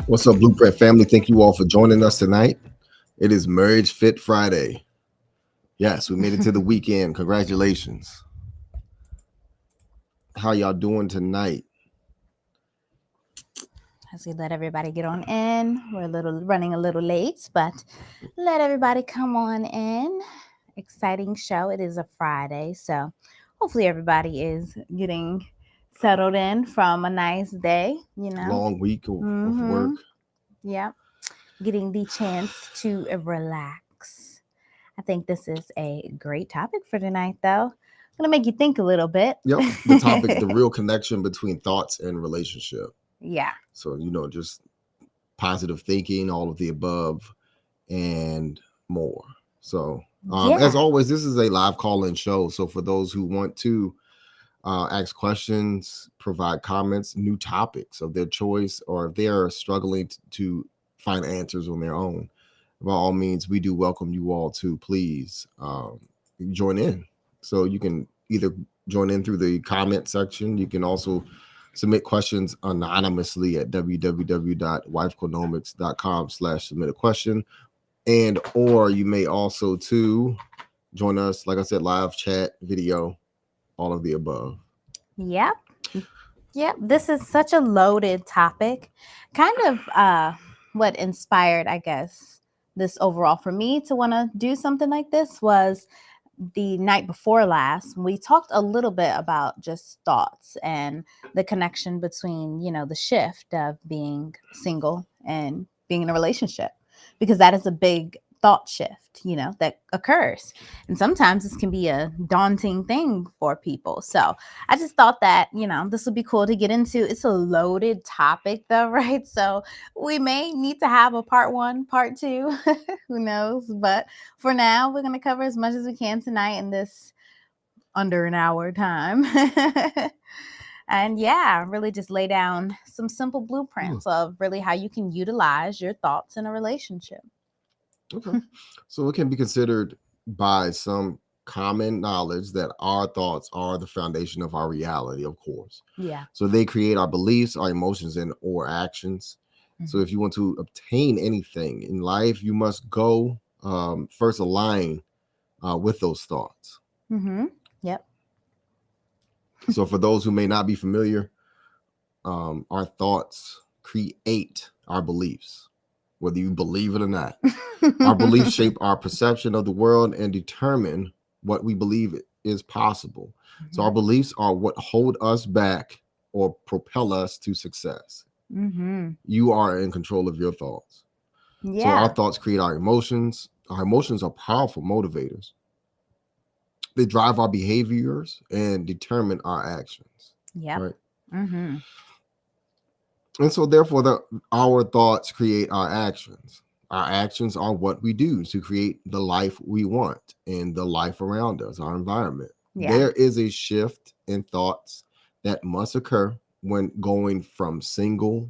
What's up, Blueprint family? Thank you all for joining us tonight. It is Marriage Fit Friday. Yes, we made it to the weekend. Congratulations. How y'all doing tonight? As we let everybody get on in, we're running a little late, but let everybody come on in. Exciting show. It is a Friday, so hopefully everybody is getting settled in from a nice day. Long week of Mm-hmm. work. Yep. Getting the chance to relax. I think this is a great topic for tonight, though. Gonna make you think a little bit. Yep. The topic, the real connection between thoughts and relationship. Yeah. So, just positive thinking, all of the above, and more. So, as Yeah. always, this is a live call-in show. So, for those who want to ask questions, provide comments, new topics of their choice, or if they are struggling to find answers on their own, by all means, we do welcome you all to please join in. So you can either join in through the comment section. You can also submit questions anonymously at www.wifeconomics.com/submit a question. And or you may also too join us, like I said, live chat, video, all of the above. Yep. Yep, this is such a loaded topic. Kind of what inspired, I guess, this overall for me to want to do something like this was the night before last. We talked a little bit about just thoughts and the connection between, the shift of being single and being in a relationship, because that is a big thought shift, that occurs. And sometimes this can be a daunting thing for people. So I just thought that, this would be cool to get into. It's a loaded topic, though, right? So we may need to have a part one, part two, who knows? But for now, we're going to cover as much as we can tonight in this under an hour time. And yeah, really just lay down some simple blueprints of really how you can utilize your thoughts in a relationship. Okay. So it can be considered by some common knowledge that our thoughts are the foundation of our reality, of course. Yeah. So they create our beliefs, our emotions, and or actions. So if you want to obtain anything in life, you must go first align with those thoughts. Mm-hmm. Yep. So for those who may not be familiar, our thoughts create our beliefs, whether you believe it or not. Our beliefs shape our perception of the world and determine what we believe is possible. So our beliefs are what hold us back or propel us to success. Mm-hmm. You are in control of your thoughts. So our Yeah. thoughts create our emotions. Our emotions are powerful motivators. They drive our behaviors and determine our actions. Yep. Right. Mm-hmm. And so therefore our thoughts create our actions. Our actions are what we do to create the life we want and the life around us, our environment. Yeah. There is a shift in thoughts that must occur when going from single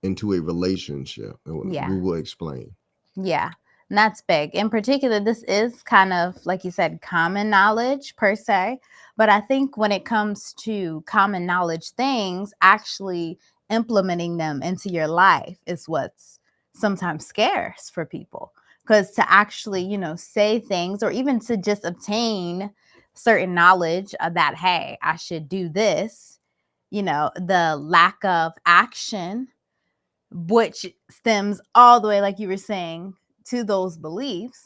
into a relationship. And Yeah. we will explain. Yeah. And that's big. In particular, this is kind of, like you said, common knowledge per se. But I think when it comes to common knowledge things, actually implementing them into your life is what's sometimes scarce for people. Because to actually, say things or even to just obtain certain knowledge that, hey, I should do this, the lack of action, which stems all the way, like you were saying, to those beliefs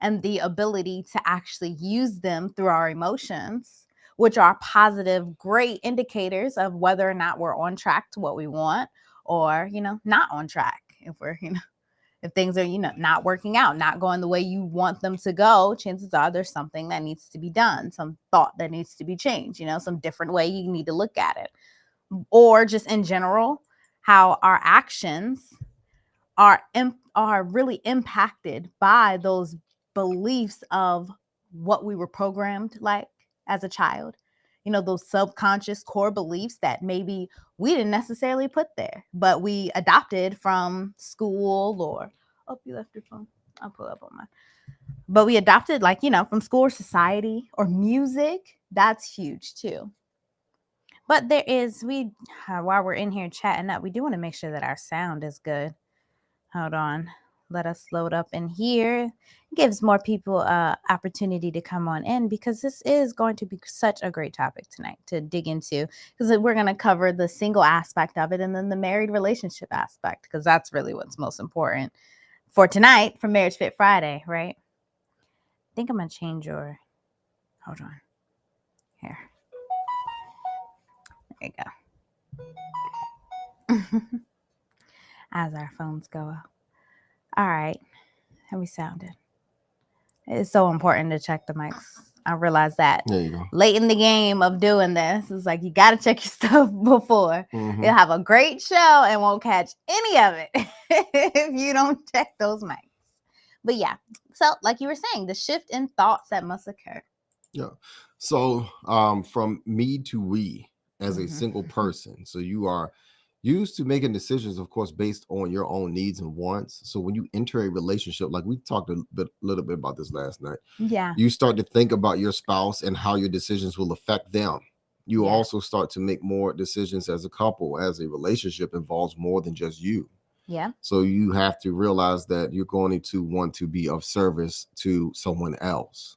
and the ability to actually use them through our emotions, which are positive, great indicators of whether or not we're on track to what we want or, not on track. If we're, if things are, not working out, not going the way you want them to go, chances are there's something that needs to be done, some thought that needs to be changed, some different way you need to look at it. Or just in general, how our actions are really impacted by those beliefs of what we were programmed like as a child. Those subconscious core beliefs that maybe we didn't necessarily put there, but we adopted from school or you left your phone. I'll pull up on mine. But we adopted from school or society or music. That's huge too. But there is while we're in here chatting up, we do want to make sure that our sound is good. Hold on. Let us load up in here. Gives more people opportunity to come on in because this is going to be such a great topic tonight to dig into because we're going to cover the single aspect of it and then the married relationship aspect because that's really what's most important for tonight for Marriage Fit Friday, right? I think I'm going to change your. Hold on. Here. There you go. As our phones go up. All right. How we sounded? It's so important to check the mics. I realize that There you go. late in the game of doing this, it's like you got to check your stuff before. Mhm. You'll have a great show and won't catch any of it if you don't check those mics. But yeah, so like you were saying, the shift in thoughts that must occur. Yeah. So from me to we as a Mhm. single person. So you are used to making decisions, of course, based on your own needs and wants. So when you enter a relationship, like we talked a little bit about this last night, Yeah. you start to think about your spouse and how your decisions will affect them. You Yeah. also start to make more decisions as a couple, as a relationship involves more than just you. Yeah. So you have to realize that you're going to want to be of service to someone else.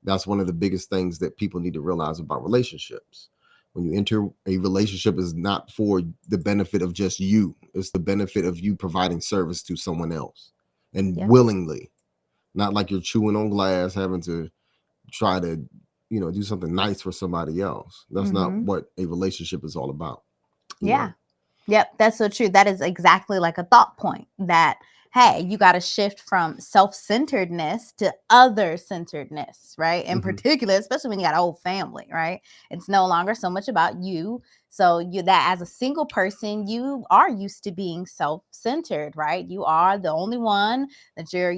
That's one of the biggest things that people need to realize about relationships. When you enter a relationship, is not for the benefit of just you. It's the benefit of you providing service to someone else and Yeah. willingly, not like you're chewing on glass, having to try to, do something nice for somebody else. That's not Mhm. what a relationship is all about. you Yeah. know? Yep, that's so true. That is exactly like a thought point that, hey, you got to shift from self-centeredness to other-centeredness, right? In Mhm. particular, especially when you got a whole family, right? It's no longer so much about you. So you that as a single person, you are used to being self-centered, right? You are the only one that you're,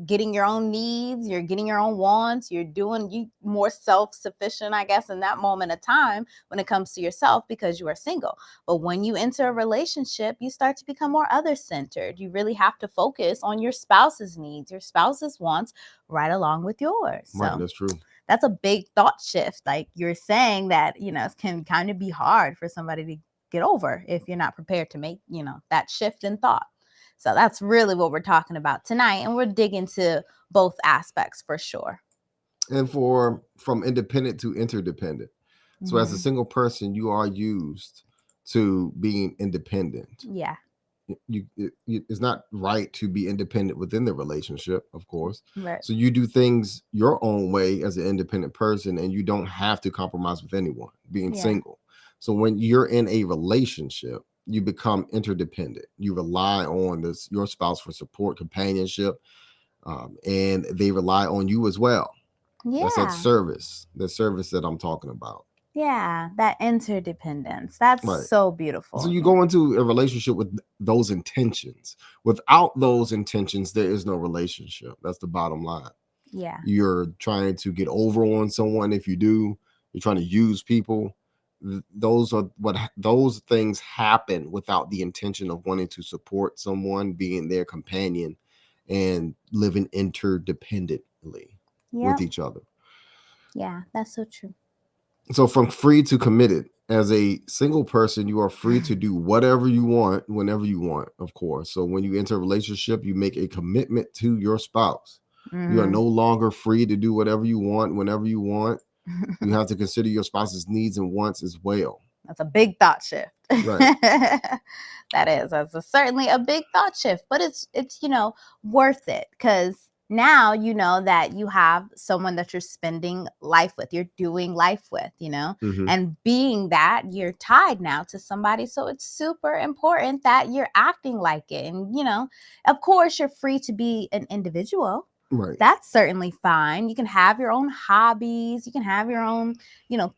getting your own needs, you're getting your own wants, you're doing you more self-sufficient, I guess, in that moment of time when it comes to yourself because you are single. But when you enter a relationship, you start to become more other centered. You really have to focus on your spouse's needs, your spouse's wants, right along with yours. Right, So that's true. that's a big thought shift. Like you're saying that, it can kind of be hard for somebody to get over if you're not prepared to make, that shift in thought. So that's really what we're talking about tonight. And we'll dig into both aspects for sure. And from independent to interdependent. So as a Mhm. single person, you are used to being independent. Yeah. It's not right to be independent within the relationship, of course. Right. So you do things your own way as an independent person, and you don't have to compromise with anyone being Yeah. single. So when you're in a relationship, you become interdependent. You rely on your spouse for support, companionship, and they rely on you as well. That's Yeah. the service that I'm talking about. Yeah, that interdependence. That's Right. so So beautiful. you go into a relationship with those intentions. Without those intentions, there is no relationship. That's the bottom line. Yeah. You're trying to get over on someone. If you do, you're trying to use people. Those things happen without the intention of wanting to support someone, being their companion, and living interdependently Yep. with each other. Yeah, that's so true. So from free to committed, as a single person, you are free to do whatever you want, whenever you want, of course. So when you enter a relationship, you make a commitment to your spouse. You are no longer free to do whatever you want, whenever you want. You have to consider your spouse's needs and wants as well. That's a big thought shift. Right. That's certainly a big thought shift, but it's worth it because now you know that you have someone that you're spending life with, you're doing life with, Mhm. and being that you're tied now to somebody. So it's super important that you're acting like it. And, of course, you're free to be an individual. Right. That's certainly fine. You can have your own hobbies. You can have your own,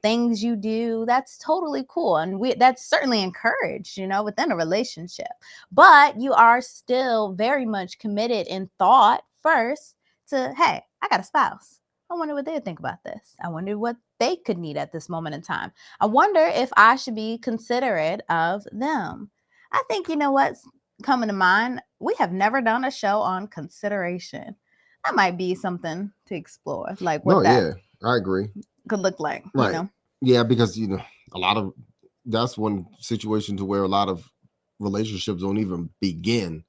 things you do. That's totally cool. And that's certainly encouraged, within a relationship. But you are still very much committed in thought first to, hey, I got a spouse. I wonder what they think about this. I wonder what they could need at this moment in time. I wonder if I should be considerate of them. I think, what's coming to mind? We have never done a show on consideration. That might be something to explore, like No, what that yeah, I agree. could look like, Right. Yeah, because a lot of that's one situation to where a lot of relationships don't even begin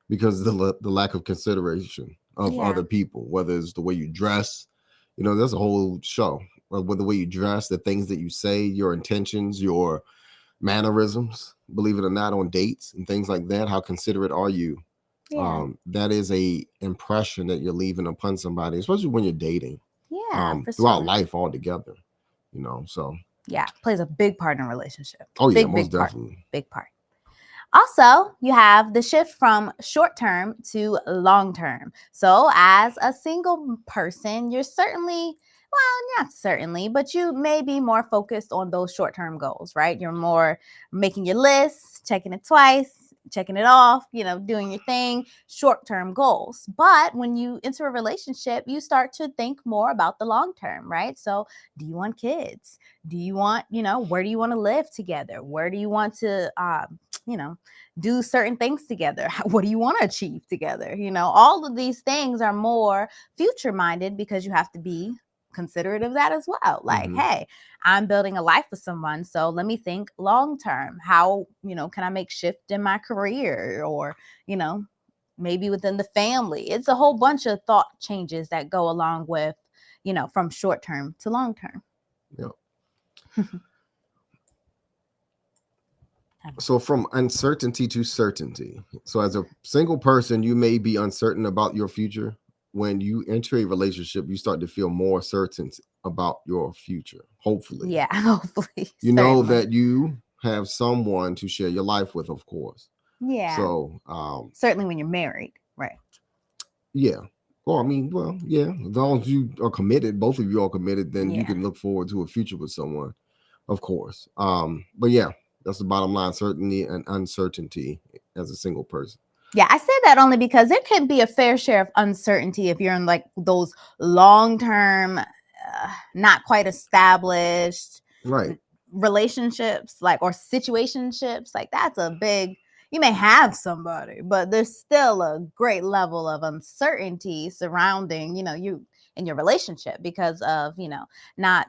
because of the lack of consideration of Yeah. other people, whether it's the way you dress, there's a whole show with the way you dress, the things that you say, your intentions, your mannerisms, believe it or not, on dates and things like that. How considerate are you? Yeah. That is a impression that you're leaving upon somebody, especially when you're dating, Yeah, for throughout sure. life altogether, so. Yeah, plays a big part in a relationship. Oh yeah, Big, most big part. definitely. Big part. Also, you have the shift from short term to long term. So, as a single person, you're certainly, well, not certainly, but you may be more focused on those short term goals, right? You're more making your lists, checking it twice, checking it off, doing your thing, short term goals. But when you enter a relationship, you start to think more about the long term, right? So, do you want kids? Do you want, where do you want to live together? Where do you want to, do certain things together? What do you want to achieve together? All of these things are more future minded because you have to be considerate of that as well. Like, hey, I'm building a life with someone, so let me think long term. How, can I make shift in my career, or, maybe within the family? It's a whole bunch of thought changes that go along with, from short term to long term. Yeah. So from uncertainty to certainty. So as a single person, you may be uncertain about your future. When you enter a relationship, you start to feel more certain about your future. Hopefully. Yeah, hopefully. You know Certainly. that you have someone to share your life with, of course. Yeah. So certainly when you're married, right? Yeah. Well, yeah. As long as you are committed, both of you are committed, then you Yeah. can look forward to a future with someone, of course. But yeah, that's the bottom line. Certainty and uncertainty as a single person. Yeah, I say that only because there can be a fair share of uncertainty if you're in like those long-term, not quite established Right. relationships, like, or situationships. Like, that's a big, you may have somebody, but there's still a great level of uncertainty surrounding, you in your relationship because of, not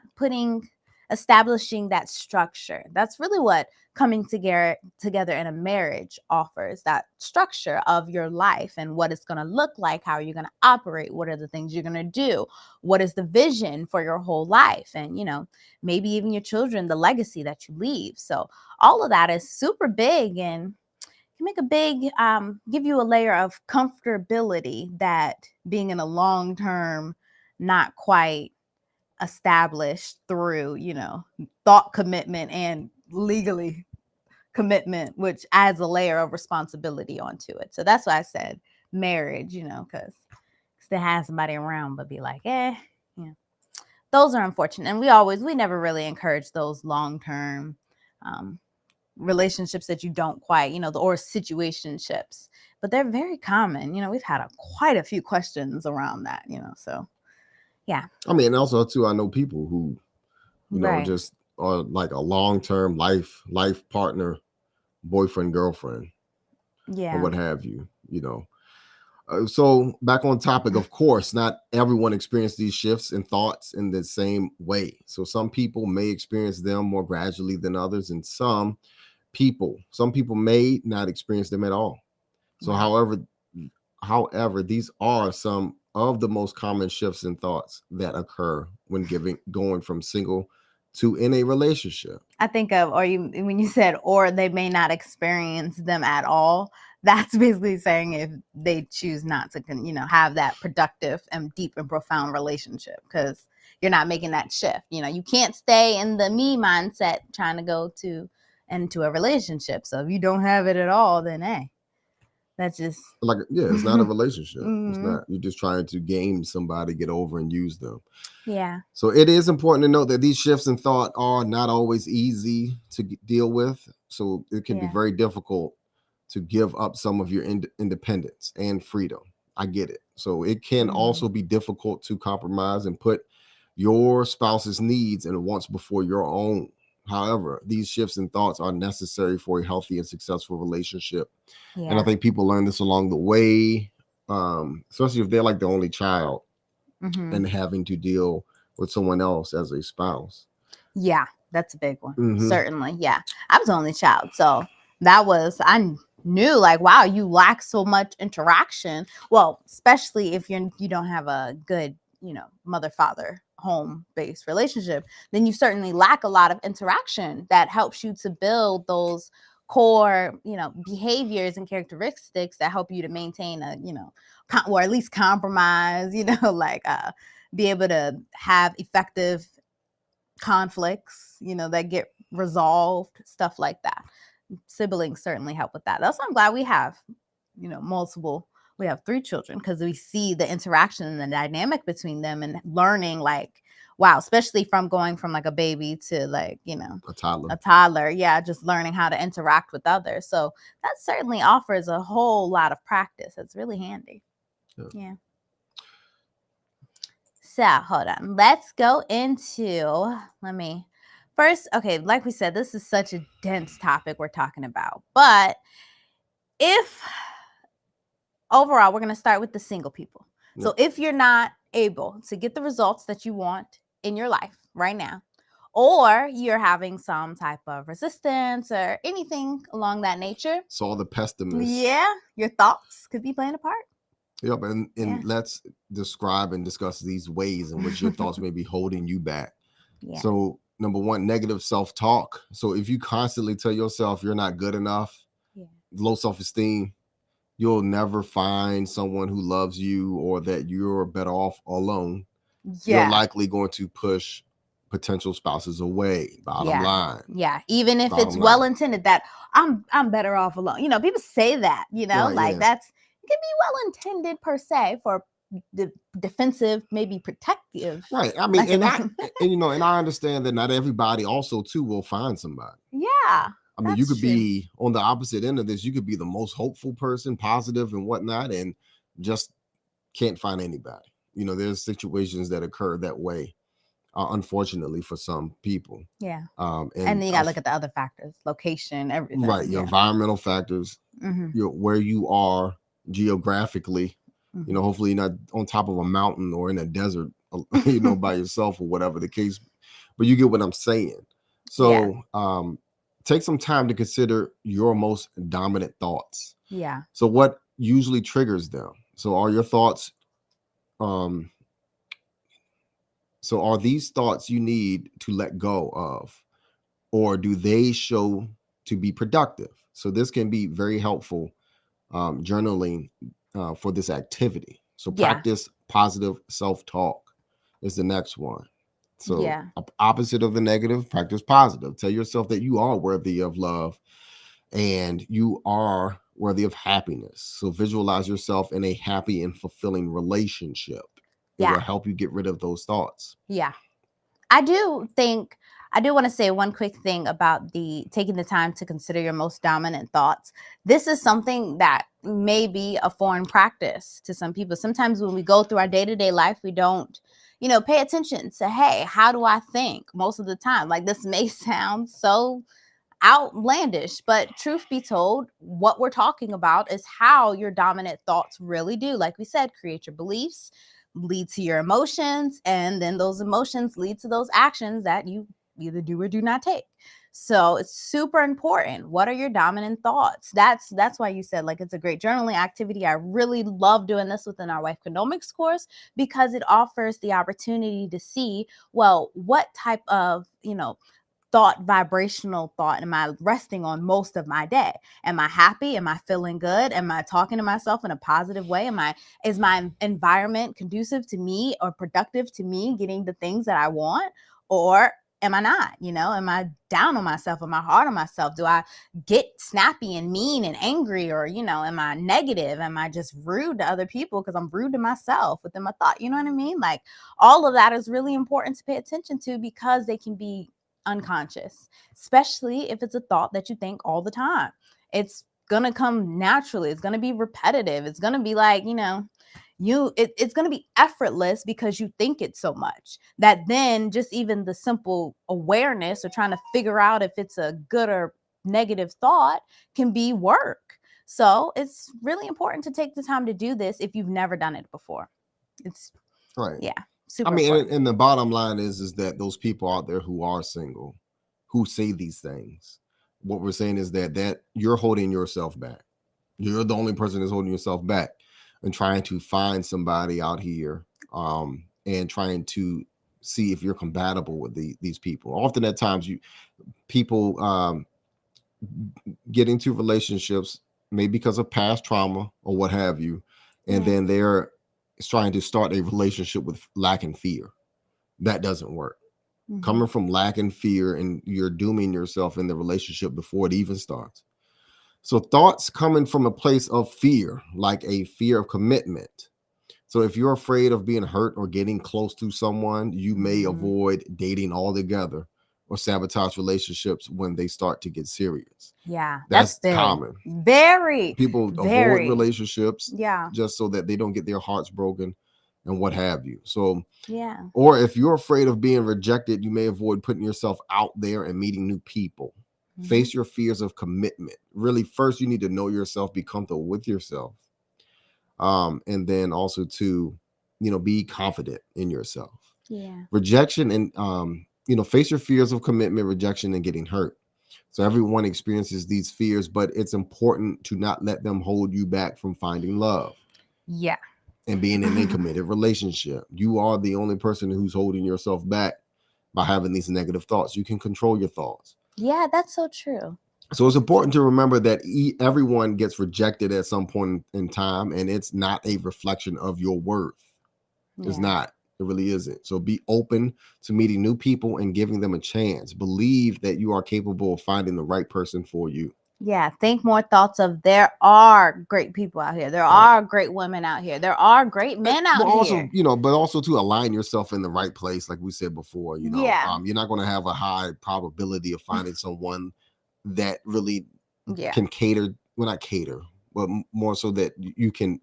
establishing that structure. That's really what coming together in a marriage offers, that structure of your life and what it's going to look like, how you're going to operate, what are the things you're going to do, what is the vision for your whole life, and maybe even your children, the legacy that you leave. So all of that is super big and can make a big give you a layer of comfortability that being in a long term, not quite established through thought commitment and legally commitment, which adds a layer of responsibility onto it. So that's why I said marriage, because still have somebody around, but be like, those are unfortunate. And we never really encourage those long-term relationships that you don't quite, or situationships, but they're very common. We've had quite a few questions around that, so yeah. And also too, I know people who, Right. just are like a long-term life partner, boyfriend, girlfriend, or what have you, So back on topic, of course, not everyone experiences these shifts in thoughts in the same way. So some people may experience them more gradually than others, and some people may not experience them at all. So however, these are some of the most common shifts in thoughts that occur when going from single to in a relationship. I think of, when you said, or they may not experience them at all, that's basically saying if they choose not to, have that productive and deep and profound relationship, because you're not making that shift. You can't stay in the me mindset trying to go into a relationship. So if you don't have it at all, then hey, that's just like, it's not a relationship. It's not. You're just trying to game somebody, get over and use them. Yeah. So it is important to note that these shifts in thought are not always easy to deal with. So it can be very difficult to give up some of your independence and freedom. I get it. So it can also be difficult to compromise and put your spouse's needs and wants before your own. However, these shifts in thoughts are necessary for a healthy and successful relationship. Yeah. And I think people learn this along the way, especially if they're like the only child and having to deal with someone else as a spouse. Yeah. That's a big one. Mhm. Certainly. Yeah. I was the only child. So I knew like, wow, you lack so much interaction. Well, especially if you don't have a good, mother, father, home based relationship, then you certainly lack a lot of interaction that helps you to build those core, behaviors and characteristics that help you to maintain a, or at least compromise, like be able to have effective conflicts, that get resolved, stuff like that. Siblings certainly help with that. That's why I'm glad we have, multiple. We have 3 children because we see the interaction and the dynamic between them and learning like, wow, especially from going from like a baby to like, A toddler. a toddler. Yeah, just learning how to interact with others. So that certainly offers a whole lot of practice. It's really handy. Yeah. So hold on. Let's go into, first, okay, like we said, this is such a dense topic we're talking about. But if overall, we're going to start with the single people. Yep. So if you're not able to get the results that you want in your life right now, or you're having some type of resistance or anything along that nature. So all the pessimists. Yeah, your thoughts could be playing a part. Yep, and let's describe and discuss these ways in which your thoughts may be holding you back. Yeah. So number 1, negative self-talk. So if you constantly tell yourself you're not good enough, low self-esteem, you'll never find someone who loves you or that you're better off alone. Yeah. You're likely going to push potential spouses away. Bottom line. Yeah. Even if it's well intended that I'm better off alone. People say that, right, that's it can be well intended per se for the defensive, maybe protective. Right. I mean, and I understand that not everybody also too will find somebody. Yeah. I mean, you could be on the opposite end of this. You could be the most hopeful person, positive and whatnot, and just can't find anybody. There's situations that occur that way, unfortunately, for some people. Yeah. And then you got to look at the other factors, location, everything. Right. Your environmental factors, where you are geographically, hopefully you're not on top of a mountain or in a desert, by yourself or whatever the case. But you get what I'm saying. So, take some time to consider your most dominant thoughts. Yeah. So what usually triggers them? So are your thoughts, so are these thoughts you need to let go of, or do they show to be productive? So this can be very helpful, journaling for this activity. So practice positive self-talk is the next one. So opposite of the negative, practice positive. Tell yourself that you are worthy of love and you are worthy of happiness. So visualize yourself in a happy and fulfilling relationship. It will help you get rid of those thoughts. Yeah. I do want to say one quick thing about taking the time to consider your most dominant thoughts. This is something that may be a foreign practice to some people. Sometimes when we go through our day-to-day life, we don't, pay attention to, hey, how do I think most of the time? Like this may sound so outlandish, but truth be told, what we're talking about is how your dominant thoughts really do. Like we said, create your beliefs, lead to your emotions, and then those emotions lead to those actions that you either do or do not take. So it's super important. What are your dominant thoughts? That's why you said like it's a great journaling activity. I really love doing this within our Wife Genomics course because it offers the opportunity to see, well, what type of, vibrational thought am I resting on most of my day? Am I happy? Am I feeling good? Am I talking to myself in a positive way? Is my environment conducive to me or productive to me getting the things that I want? Or am I not? Am I down on myself? Am I hard on myself? Do I get snappy and mean and angry? Or, am I negative? Am I just rude to other people because I'm rude to myself within my thought? You know what I mean? Like all of that is really important to pay attention to because they can be unconscious, especially if it's a thought that you think all the time. It's going to come naturally. It's going to be repetitive. It's going to be like, it's going to be effortless because you think it so much that then just even the simple awareness or trying to figure out if it's a good or negative thought can be work. So it's really important to take the time to do this if you've never done it before. It's right. Yeah. Super important. And the bottom line is that those people out there who are single, who say these things. What we're saying is that you're holding yourself back. You're the only person that's holding yourself back and trying to find somebody out here, and trying to see if you're compatible with these people. Often at times people get into relationships maybe because of past trauma or what have you, and then they're trying to start a relationship with lack and fear. That doesn't work. Coming from lack and fear, and you're dooming yourself in the relationship before it even starts. So thoughts coming from a place of fear, like a fear of commitment. So if you're afraid of being hurt or getting close to someone, you may avoid dating altogether or sabotage relationships when they start to get serious. Yeah, That's big. common. Very. People avoid relationships just so that they don't get their hearts broken and what have you. So or if you're afraid of being rejected, you may avoid putting yourself out there and meeting new people. Face your fears of commitment. Really, first you need to know yourself, be comfortable with yourself. And then also to, be confident in yourself. Rejection and face your fears of commitment, rejection, and getting hurt. So everyone experiences these fears, but it's important to not let them hold you back from finding love. And being in a committed relationship. You are the only person who's holding yourself back by having these negative thoughts. You can control your thoughts. Yeah, that's so true. So it's important to remember that everyone gets rejected at some point in time, and it's not a reflection of your worth. It's not. It really isn't. So be open to meeting new people and giving them a chance. Believe that you are capable of finding the right person for you. Yeah, think more thoughts of there are great people out here. There are great women out here. There are great men out here. Also, but also to align yourself in the right place, like we said before. You're not going to have a high probability of finding someone that really can cater. Well, not cater, but more so that you can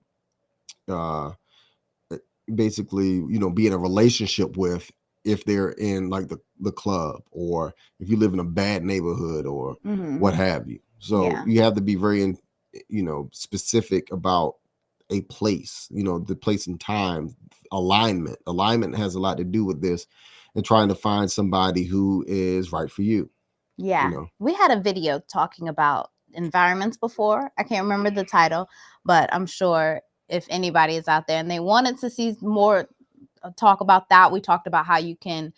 basically, be in a relationship with, if they're in like the club, or if you live in a bad neighborhood or what have you. So you have to be very, specific about a place, the place and time. Alignment has a lot to do with this, and trying to find somebody who is right for you. We had a video talking about environments before. I can't remember the title, but I'm sure if anybody is out there and they wanted to see more talk about that, we talked about how you can,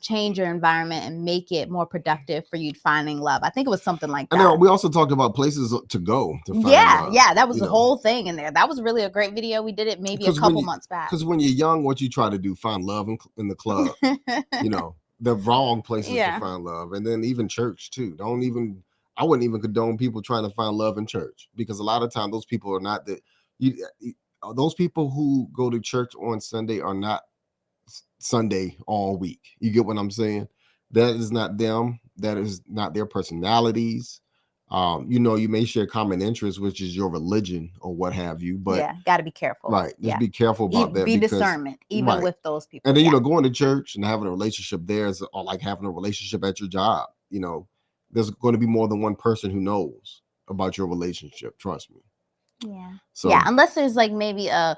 change your environment and make it more productive for you finding love. I think it was something like that. And we also talked about places to go to find love. Yeah, that was the whole thing in there. That was really a great video. We did it maybe a couple months back. Because when you're young, what you try to do, find love in the club, the wrong places to find love. And then even church too. I wouldn't even condone people trying to find love in church, because a lot of times those people are not those people who go to church on Sunday are not Sunday all week. You get what I'm saying? That is not them. That is not their personalities. You may share common interests, which is your religion or what have you, but got to be careful. Right. Just be careful about that. Be discernment, even with those people. And then, going to church and having a relationship there is like having a relationship at your job. There's going to be more than one person who knows about your relationship. Trust me. So unless there's like maybe a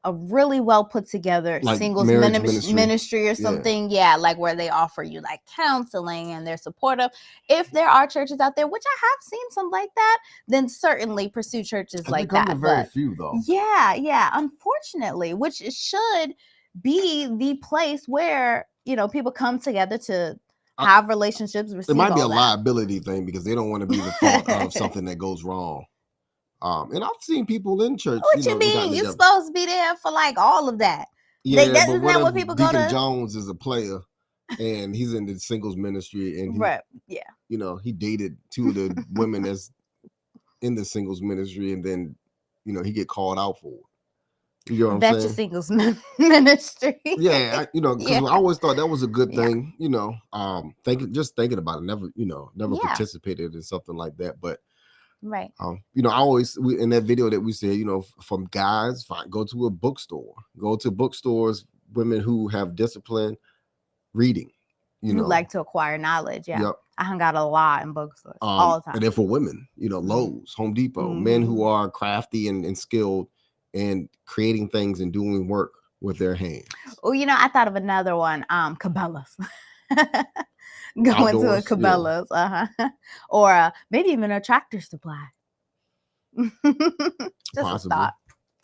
really well put together like singles ministry or something. Like where they offer you like counseling and they're supportive. If there are churches out there, which I have seen some like that, then certainly pursue churches like that. Very few though. Yeah. Unfortunately, which should be the place where, people come together to have relationships. It might be a liability thing, because they don't want to be the fault of something that goes wrong. And I've seen people in church. What you mean? You're supposed to be there for like all of that. Yeah, isn't that what people go to? Deacon Jones is a player, and he's in the singles ministry, and he dated two of the women that's in the singles ministry, and then he get called out for it. You know what I'm saying? That's your singles ministry. Because I always thought that was a good thing. Thinking about it, never participated in something like that, but. Right. I always in that video that we said, from guys, go to a bookstore, go to bookstores, women who have discipline, reading, who like to acquire knowledge. Yeah. Yep. I hung out a lot in bookstores all the time. And then for women, Lowe's, Home Depot, men who are crafty and skilled and creating things and doing work with their hands. Oh, I thought of another one. Cabela's. Go into a outdoors. Yeah, Cabela's, or maybe even a Tractor Supply. Just a possibly. thought.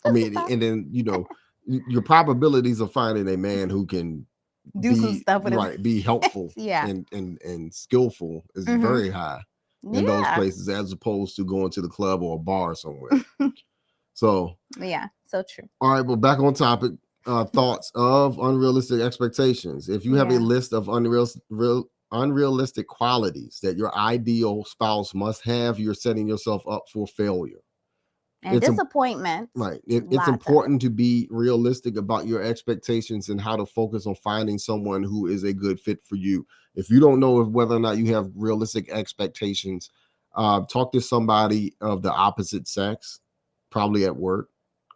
I Just a mean, thought. and then your probabilities of finding a man who can Do some be stuff with his right, be helpful yeah. and skillful is Mhm. very high in those Yeah. places as opposed to going to the club or a bar somewhere. So, Yeah, so true. all right, well, back on topic. Thoughts of unrealistic expectations. If you have a Yeah. list of unrealistic qualities that your ideal spouse must have, you're setting yourself up for failure. And It's disappointment. right. It's Lots of it. important to be realistic about your expectations and how to focus on finding someone who is a good fit for you. If you don't know whether or not you have realistic expectations, talk to somebody of the opposite sex, probably at work,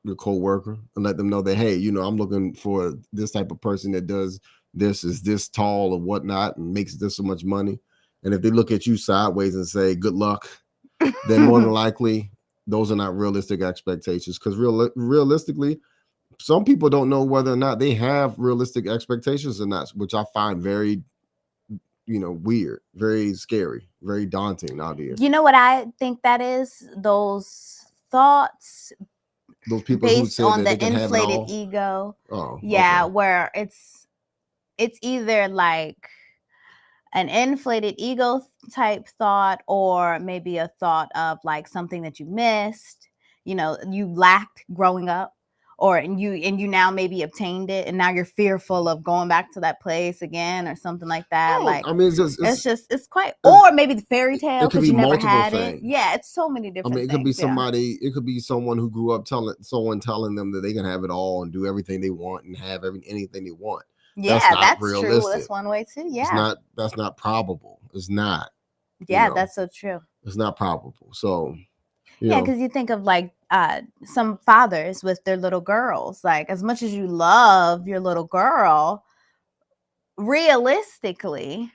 your coworker, and let them know that, hey, I'm looking for this type of person that does this, is this tall or whatnot, and makes this so much money. And if they look at you sideways and say, good luck, then more than likely, those are not realistic expectations. Because realistically, some people don't know whether or not they have realistic expectations or not, which I find very, weird, very scary, very daunting nowadays. You know what I think that is? Those thoughts Those people who based say on that they the can have it inflated all. ego. Oh, Yeah, okay. where it's either like an inflated ego type thought, or maybe a thought of like something that you missed, you lacked growing up, or and you now maybe obtained it, and now you're fearful of going back to that place again or something like that. Oh, Like I mean, it's quite, or maybe the fairy tale it could because be you never multiple had it. things. Yeah, it's so many I different mean, it could be things. it could be someone who grew up telling them that they can have it all and do everything they want and have anything they want. That's Yeah, not that's true. That's realistic. one way too. It's Yeah. not. That's not probable. It's not. Yeah, that's so true. It's not probable. So, Yeah, because you think of like some fathers with their little girls. Like, as much as you love your little girl, realistically,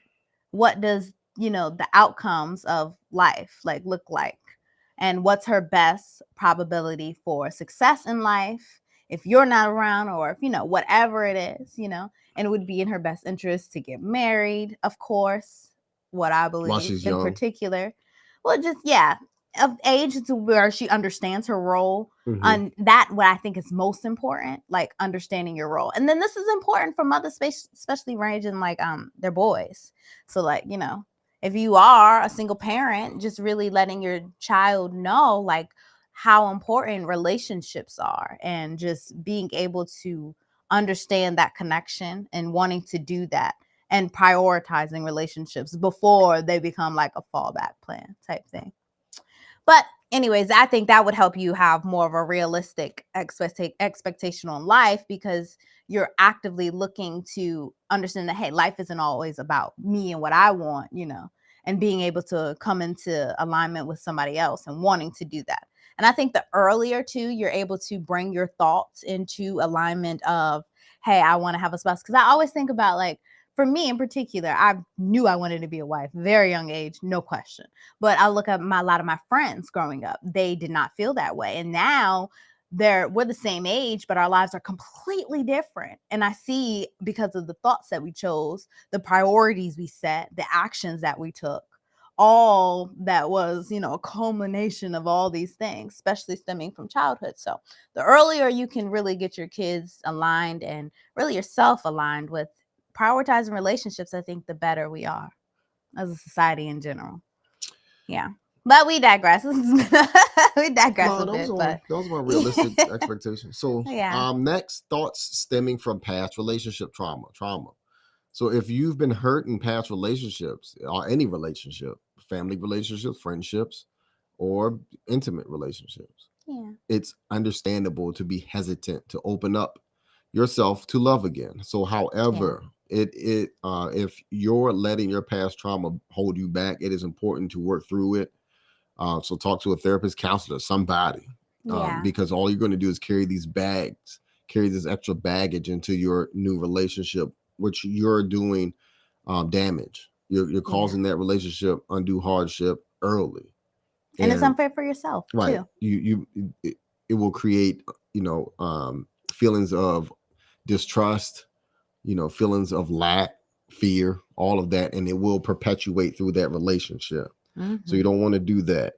what does the outcomes of life like look like, and what's her best probability for success in life if you're not around, or if whatever it is, and it would be in her best interest to get married, of course, what I while believe she's in young. particular. Well, just of age to where she understands her role. Mhm. And that what I think is most important, like understanding your role. And then this is important for mothers, especially raising like their boys. So like, if you are a single parent, just really letting your child know like how important relationships are, and just being able to understand that connection and wanting to do that, and prioritizing relationships before they become like a fallback plan type thing. But anyways, I think that would help you have more of a realistic expectation on life, because you're actively looking to understand that, hey, life isn't always about me and what I want, and being able to come into alignment with somebody else and wanting to do that. And I think the earlier too, you're able to bring your thoughts into alignment of, hey, I want to have a spouse. Because I always think about like, for me in particular, I knew I wanted to be a wife, very young age, no question. But I look at a lot of my friends growing up, they did not feel that way. And now we're the same age, but our lives are completely different. And I see, because of the thoughts that we chose, the priorities we set, the actions that we took, all that was, a culmination of all these things, especially stemming from childhood. So the earlier you can really get your kids aligned and really yourself aligned with prioritizing relationships, I think the better we are as a society in general. Yeah. But we digress. We digress a bit. But those were realistic expectations. So, yeah. Next, thoughts stemming from past relationship trauma. So, if you've been hurt in past relationships, or any relationship, family relationships, friendships, or intimate relationships, Yeah. it's understandable to be hesitant to open up yourself to love again. So, however, if you're letting your past trauma hold you back, it is important to work through it. So talk to a therapist, counselor, somebody, Yeah. because all you're going to do is carry this extra baggage into your new relationship, which you're doing damage. You're causing that relationship undue hardship early, And it's unfair for yourself right. too. It will create feelings of distrust, feelings of lack, fear, all of that, and it will perpetuate through that relationship. So you don't want to do that.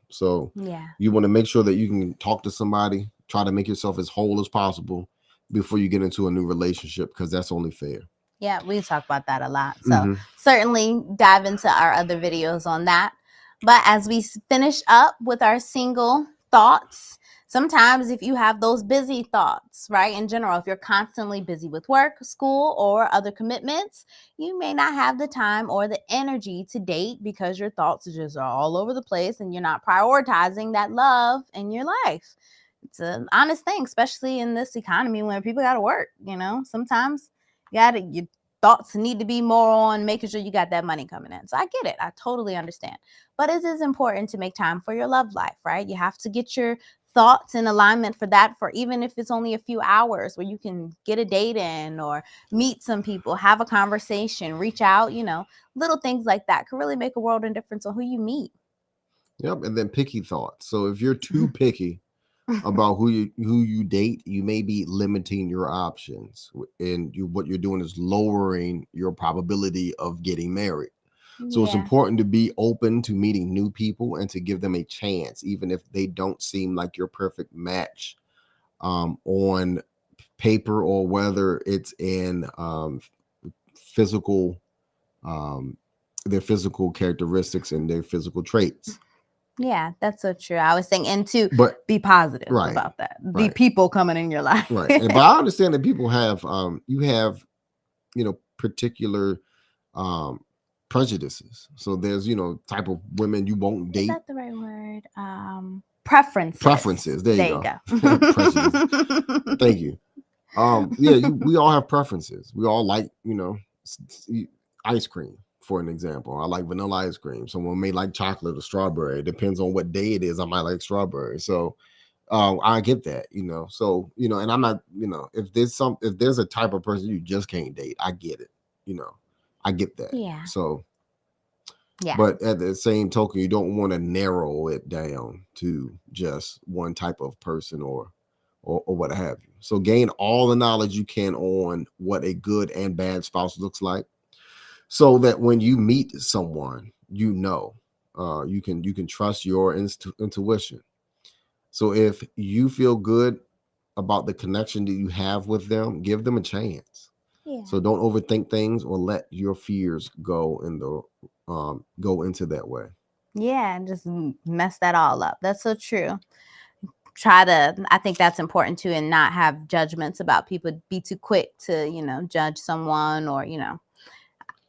So Yeah. you want to make sure that you can talk to somebody, try to make yourself as whole as possible before you get into a new relationship, because that's only fair. Yeah, we talk about that a lot. So certainly dive into our other videos on that. But as we finish up with our single thoughts, sometimes if you have those busy thoughts, right, in general, if you're constantly busy with work, school, or other commitments, you may not have the time or the energy to date because your thoughts just are all over the place and you're not prioritizing that love in your life. It's an honest thing, especially in this economy when people got to work, sometimes your thoughts need to be more on making sure you got that money coming in. So I get it. I totally understand. But it is important to make time for your love life, right? You have to get your thoughts in alignment for that, for even if it's only a few hours where you can get a date in or meet some people, have a conversation, reach out, little things like that could really make a world of difference on who you meet. Yep. And then picky thoughts. So if you're too picky about who you date, you may be limiting your options, and what you're doing is lowering your probability of getting married. So it's important to be open to meeting new people and to give them a chance, even if they don't seem like your perfect match on paper, or whether it's in physical, their physical characteristics and their physical traits. Yeah, that's so true. I was thinking to be positive about that. The Right. people coming in your life. Right. But I understand that people have, you have, particular prejudices. So there's, type of women you won't date. Is that the right word? Preferences. There you go. Prejudices. Thank you. We all have preferences. We all like, ice cream, for an example. I like vanilla ice cream. Someone may like chocolate or strawberry. It depends on what day it is. I might like strawberry. So I get that, So, and I'm not, if there's a type of person you just can't date, I get it. I get that. Yeah. So, yeah. But at the same token, you don't want to narrow it down to just one type of person or what have you. So gain all the knowledge you can on what a good and bad spouse looks like, so that when you meet someone, you can trust your intuition. So if you feel good about the connection that you have with them, give them a chance. Yeah. So don't overthink things or let your fears go into that way. Yeah, and just mess that all up. That's so true. I think that's important too, and not have judgments about people, be too quick to, judge someone or,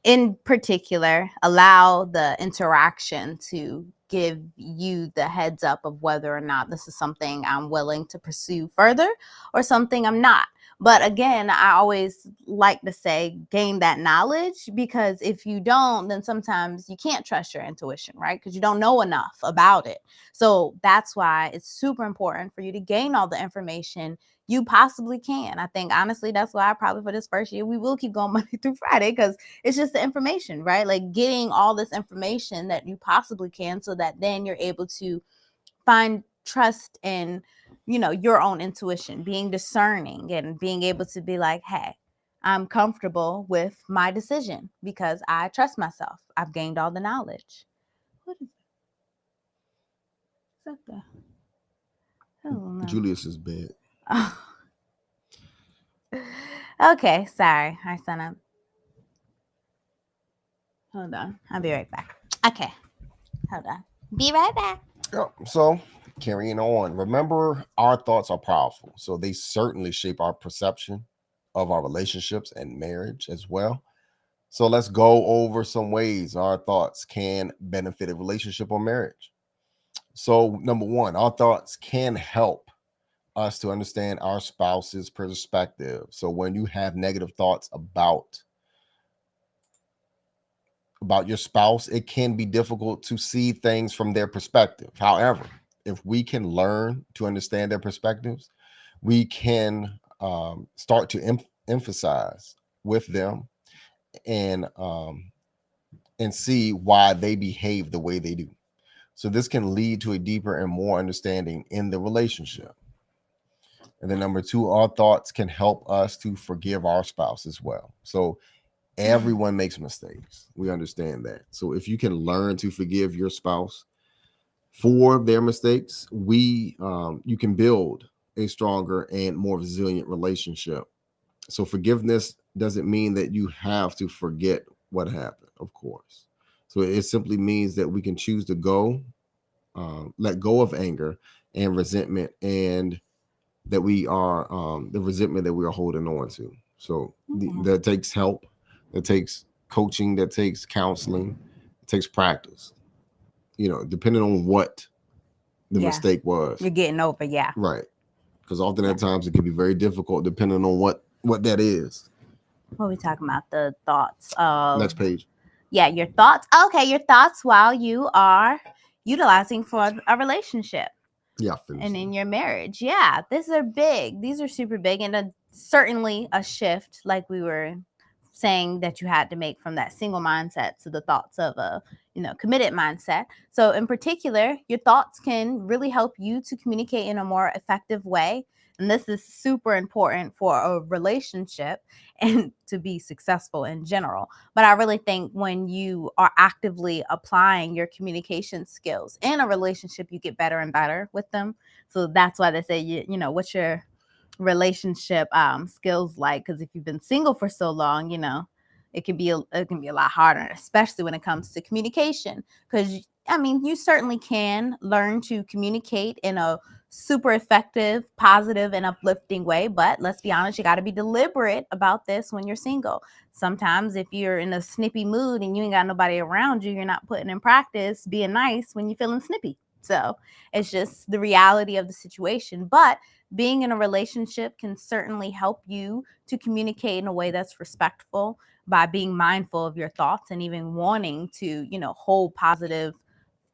in particular, allow the interaction to give you the heads up of whether or not this is something I'm willing to pursue further or something I'm not. But again, I always like to say, gain that knowledge, because if you don't, then sometimes you can't trust your intuition, right? Because you don't know enough about it. So that's why it's super important for you to gain all the information you possibly can. I think, honestly, that's why probably for this first year, we will keep going Monday through Friday, because it's just the information, right? Like getting all this information that you possibly can, so that then you're able to find trust in, your own intuition, being discerning and being able to be like, hey, I'm comfortable with my decision because I trust myself. I've gained all the knowledge. What is that? Julius's bed. Oh. Okay, sorry. I sent up. Hold on. I'll be right back. Okay. Hold on. Be right back. So, carrying on. Remember, our thoughts are powerful. So they certainly shape our perception of our relationships and marriage as well. So let's go over some ways our thoughts can benefit a relationship or marriage. So, number one, our thoughts can help us to understand our spouse's perspective. So when you have negative thoughts about your spouse, it can be difficult to see things from their perspective. However, if we can learn to understand their perspectives, we can start to emphasize with them and see why they behave the way they do. So this can lead to a deeper and more understanding in the relationship. And then number two, our thoughts can help us to forgive our spouse as well. So Everyone makes mistakes. We understand that. So if you can learn to forgive your spouse for their mistakes, you can build a stronger and more resilient relationship. So forgiveness doesn't mean that you have to forget what happened, of course. So it simply means that we can choose to let go of anger and resentment, and that we are the resentment that we are holding on to. So that takes help, that takes coaching, that takes counseling, it takes practice. Depending on what the mistake was. You're getting over, Right. Because often at times it can be very difficult depending on what that is. What are we talking about? The thoughts of Next page. Yeah, your thoughts. Okay, your thoughts while you are utilizing for a relationship. Yeah, and in your marriage. Yeah, these are big. These are super big, and certainly a shift, like we were saying, that you had to make from that single mindset to the thoughts of a committed mindset. So in particular, your thoughts can really help you to communicate in a more effective way. And this is super important for a relationship and to be successful in general. But I really think when you are actively applying your communication skills in a relationship, you get better and better with them. So that's why they say, what's your relationship skills like? Because if you've been single for so long, it can be a lot harder, especially when it comes to communication. Because you certainly can learn to communicate in a super effective, positive, and uplifting way. But let's be honest, you got to be deliberate about this when you're single. Sometimes if you're in a snippy mood and you ain't got nobody around you, you're not putting in practice being nice when you're feeling snippy. So it's just the reality of the situation. But being in a relationship can certainly help you to communicate in a way that's respectful by being mindful of your thoughts and even wanting to, hold positive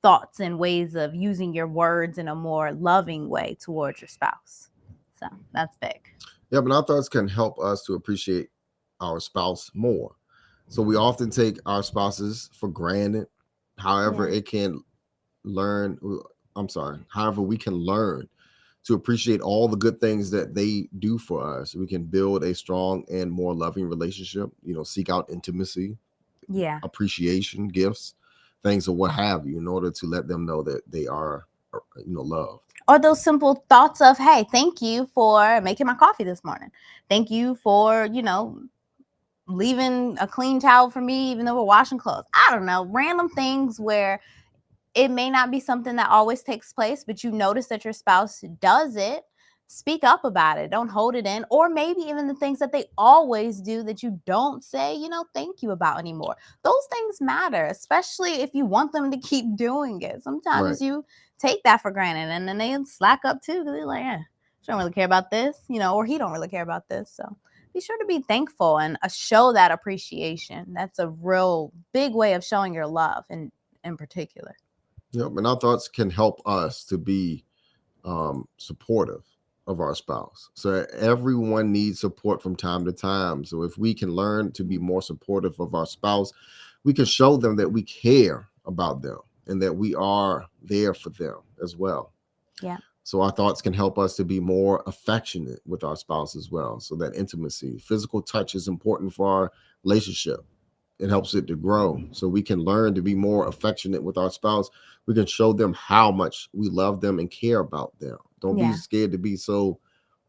thoughts and ways of using your words in a more loving way towards your spouse. So that's big. Yeah, but our thoughts can help us to appreciate our spouse more. So we often take our spouses for granted. However, Yeah. it can learn. However, we can learn to appreciate all the good things that they do for us. We can build a strong and more loving relationship. Seek out intimacy, Yeah. appreciation, gifts, things or what have you, in order to let them know that they are, loved. Or those simple thoughts of, hey, thank you for making my coffee this morning. Thank you for, leaving a clean towel for me, even though we're washing clothes. I don't know, random things where it may not be something that always takes place, but you notice that your spouse does it. Speak up about it. Don't hold it in. Or maybe even the things that they always do that you don't say, thank you about anymore. Those things matter, especially if you want them to keep doing it. Sometimes you take that for granted and then they slack up too, because they're like, she don't really care about this, or he don't really care about this. So be sure to be thankful and show that appreciation. That's a real big way of showing your love in particular. Yep, and our thoughts can help us to be supportive of our spouse. So everyone needs support from time to time. So if we can learn to be more supportive of our spouse, we can show them that we care about them and that we are there for them as well. Yeah. So our thoughts can help us to be more affectionate with our spouse as well. So that intimacy, physical touch is important for our relationship. It helps it to grow. So we can learn to be more affectionate with our spouse. We can show them how much we love them and care about them. Don't be scared to be so,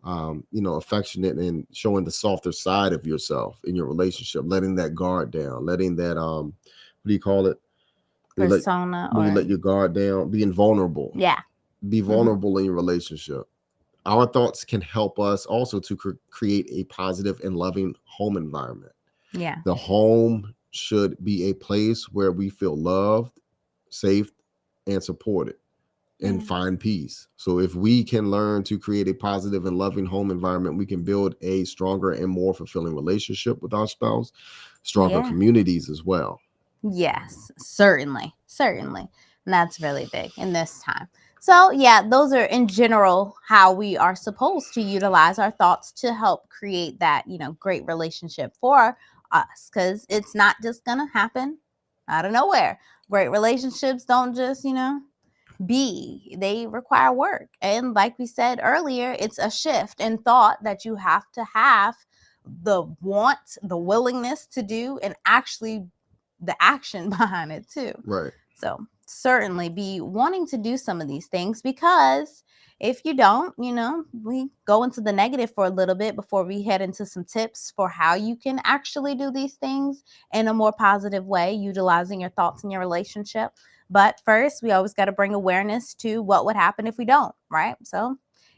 affectionate and showing the softer side of yourself in your relationship, letting that guard down, letting that, what do you call it? Persona. When you let your guard down, being vulnerable. Yeah. Be vulnerable in your relationship. Our thoughts can help us also to create a positive and loving home environment. Yeah. The home should be a place where we feel loved, safe, and supported and find peace. So if we can learn to create a positive and loving home environment, we can build a stronger and more fulfilling relationship with our spouse, stronger communities as well. Yes, certainly. And that's really big in this time. So yeah, those are in general how we are supposed to utilize our thoughts to help create that, great relationship for us, because it's not just gonna happen out of nowhere. Great relationships don't just, they require work. And like we said earlier, it's a shift in thought that you have to have the want, the willingness to do, and actually the action behind it too. Right. So certainly be wanting to do some of these things, because if you don't, we go into the negative for a little bit before we head into some tips for how you can actually do these things in a more positive way, utilizing your thoughts in your relationship. But first, we always got to bring awareness to what would happen if we don't, right? So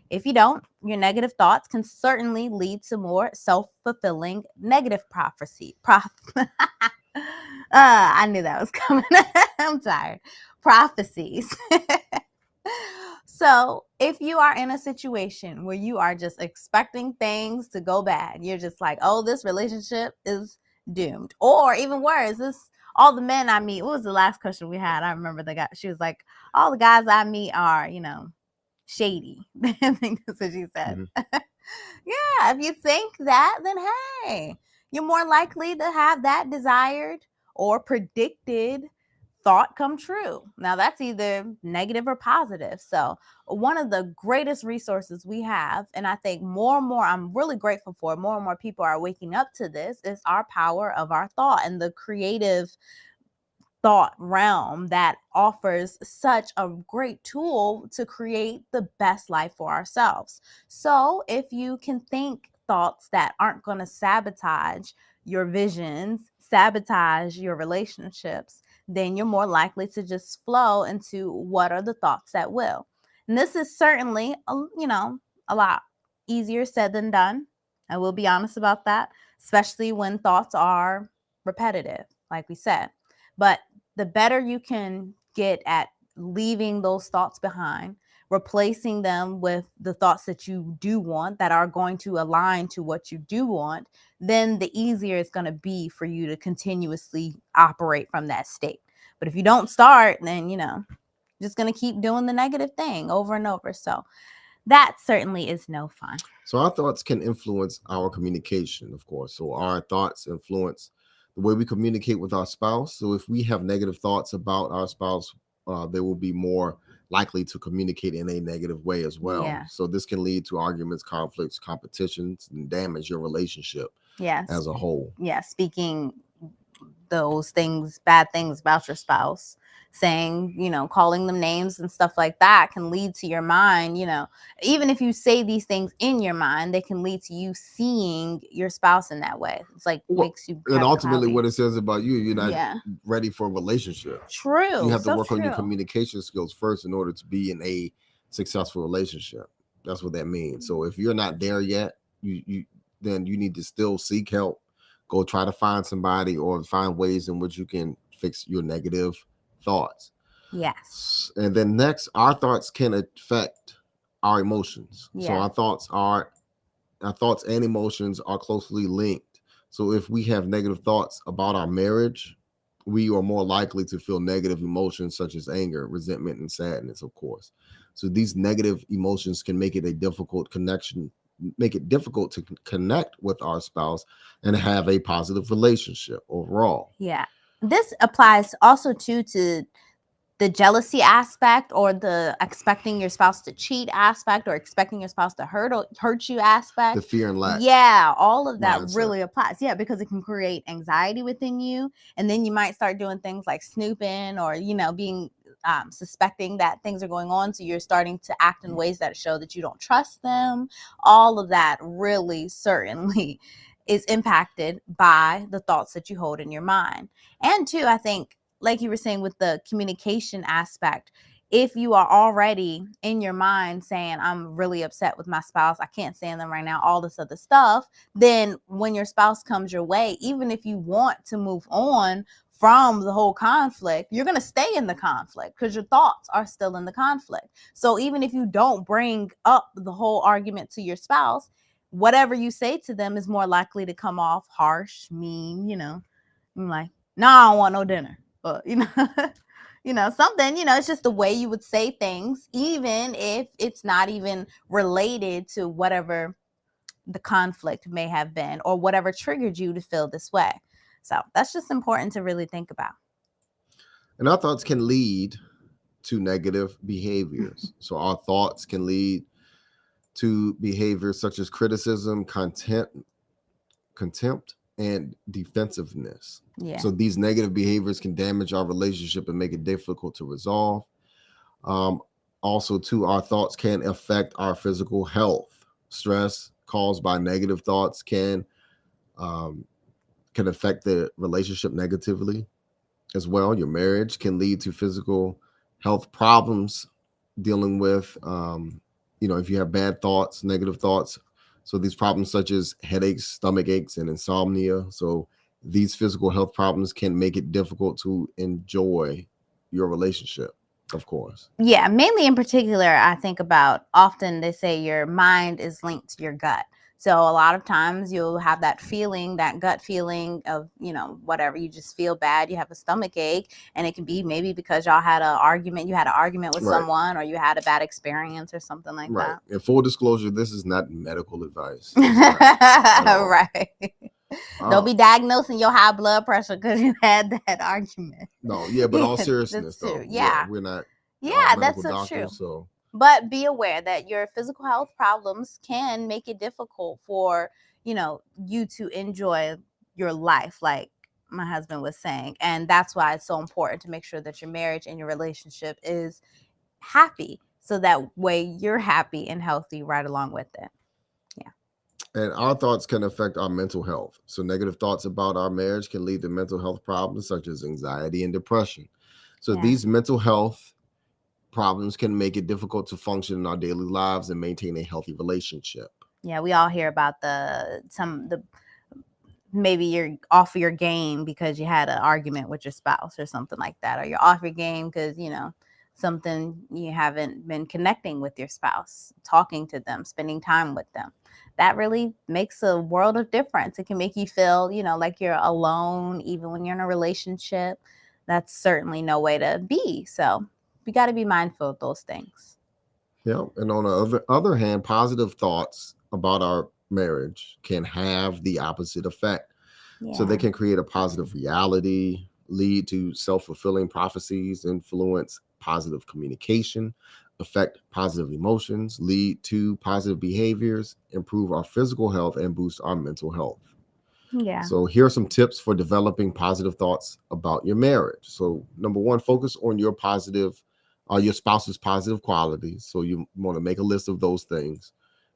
if you don't, your negative thoughts can certainly lead to more self-fulfilling negative prophecy. I knew that was coming. I'm tired. Prophecies. So if you are in a situation where you are just expecting things to go bad, you're just like, oh, this relationship is doomed. Or even worse, this all the men I meet. What was the last question we had? I remember the guy. She was like, all the guys I meet are, shady. I think that's what she said. Mhm. Yeah, if you think that, then hey, you're more likely to have that desired or predicted thought come true. Now, that's either negative or positive. So, one of the greatest resources we have, and I think more and more, I'm really grateful for, more and more people are waking up to this, is our power of our thought and the creative thought realm that offers such a great tool to create the best life for ourselves. So, if you can think thoughts that aren't going to sabotage your visions, sabotage your relationships, then you're more likely to just flow into what are the thoughts that will. And this is certainly, a lot easier said than done. I will be honest about that, especially when thoughts are repetitive, like we said. But the better you can get at leaving those thoughts behind, replacing them with the thoughts that you do want, that are going to align to what you do want, then the easier it's going to be for you to continuously operate from that state. But if you don't start, then, just going to keep doing the negative thing over and over. So that certainly is no fun. So our thoughts can influence our communication, of course. So our thoughts influence the way we communicate with our spouse. So if we have negative thoughts about our spouse, they will be more likely to communicate in a negative way as well. Yeah. So this can lead to arguments, conflicts, competitions, and damage your relationship Yes. as a whole. Yeah, speaking those things, bad things about your spouse, saying, calling them names and stuff like that can lead to your mind, even if you say these things in your mind, they can lead to you seeing your spouse in that way. It's like makes you. And ultimately, what it says about you, you're not ready for a relationship. True. You have to work on your communication skills first in order to be in a successful relationship. That's what that means. So if you're not there yet, then you need to still seek help. Go try to find somebody or find ways in which you can fix your negative thoughts. Yes. And then next, our thoughts can affect our emotions. Yeah. So our thoughts and emotions are closely linked. So if we have negative thoughts about our marriage, we are more likely to feel negative emotions such as anger, resentment, and sadness, of course. So these negative emotions can make it difficult to connect with our spouse and have a positive relationship overall. Yeah. This applies also to the jealousy aspect, or the expecting your spouse to cheat aspect, or expecting your spouse to hurt you aspect. The fear and lack. Yeah, all of that really applies. Yeah, because it can create anxiety within you. And then you might start doing things like snooping, or, being suspecting that things are going on. So you're starting to act in ways that show that you don't trust them. All of that really certainly is impacted by the thoughts that you hold in your mind. And two, I think, like you were saying with the communication aspect, if you are already in your mind saying, I'm really upset with my spouse, I can't stand them right now, all this other stuff, then when your spouse comes your way, even if you want to move on from the whole conflict, you're going to stay in the conflict because your thoughts are still in the conflict. So even if you don't bring up the whole argument to your spouse, whatever you say to them is more likely to come off harsh, mean, I'm like, no, I don't want no dinner. But, something, it's just the way you would say things, even if it's not even related to whatever the conflict may have been or whatever triggered you to feel this way. So that's just important to really think about. And our thoughts can lead to negative behaviors. So our thoughts can lead to behaviors such as criticism, contempt, contempt, and defensiveness. Yeah. So these negative behaviors can damage our relationship and make it difficult to resolve. Um, Also, too, our thoughts can affect our physical health. Stress caused by negative thoughts um, can affect the relationship negatively as well. Your marriage can lead to physical health problems dealing with, if you have bad thoughts, negative thoughts. So these problems such as headaches, stomach aches, and insomnia. So these physical health problems can make it difficult to enjoy your relationship, of course. Yeah, mainly in particular, I think about often they say your mind is linked to your gut. So a lot of times you'll have that feeling, that gut feeling of, whatever, you just feel bad, you have a stomach ache, and it can be maybe because you had an argument with Right. someone, or you had a bad experience or something like Right. In full disclosure, this is not medical advice. It's that. not at all. Right. Don't be diagnosing your high blood pressure because you had that argument. No, yeah, but all seriousness, That's true. though, Yeah. we're not Yeah, that's medical so doctors, true. so But be aware that your physical health problems can make it difficult for, you to enjoy your life, like my husband was saying. And that's why it's so important to make sure that your marriage and your relationship is happy. So that way you're happy and healthy right along with it. and our thoughts can affect our mental health. So negative thoughts about our marriage can lead to mental health problems such as anxiety and depression. So Yeah. these mental health problems can make it difficult to function in our daily lives and maintain a healthy relationship. Yeah, we all hear about maybe you're off your game because you had an argument with your spouse or something like that, or you're off your game because something, you haven't been connecting with your spouse, talking to them, spending time with them. That really makes a world of difference. It can make you feel like you're alone even when you're in a relationship. That's certainly no way to be. So we got to be mindful of those things. Yeah, and on the other hand, positive thoughts about our marriage can have the opposite effect. Yeah. So they can create a positive reality, lead to self-fulfilling prophecies, influence positive communication, affect positive emotions, lead to positive behaviors, improve our physical health, and boost our mental health. Yeah. So here are some tips for developing positive thoughts about your marriage. So number one, focus on your spouse's positive qualities. So you want to make a list of those things,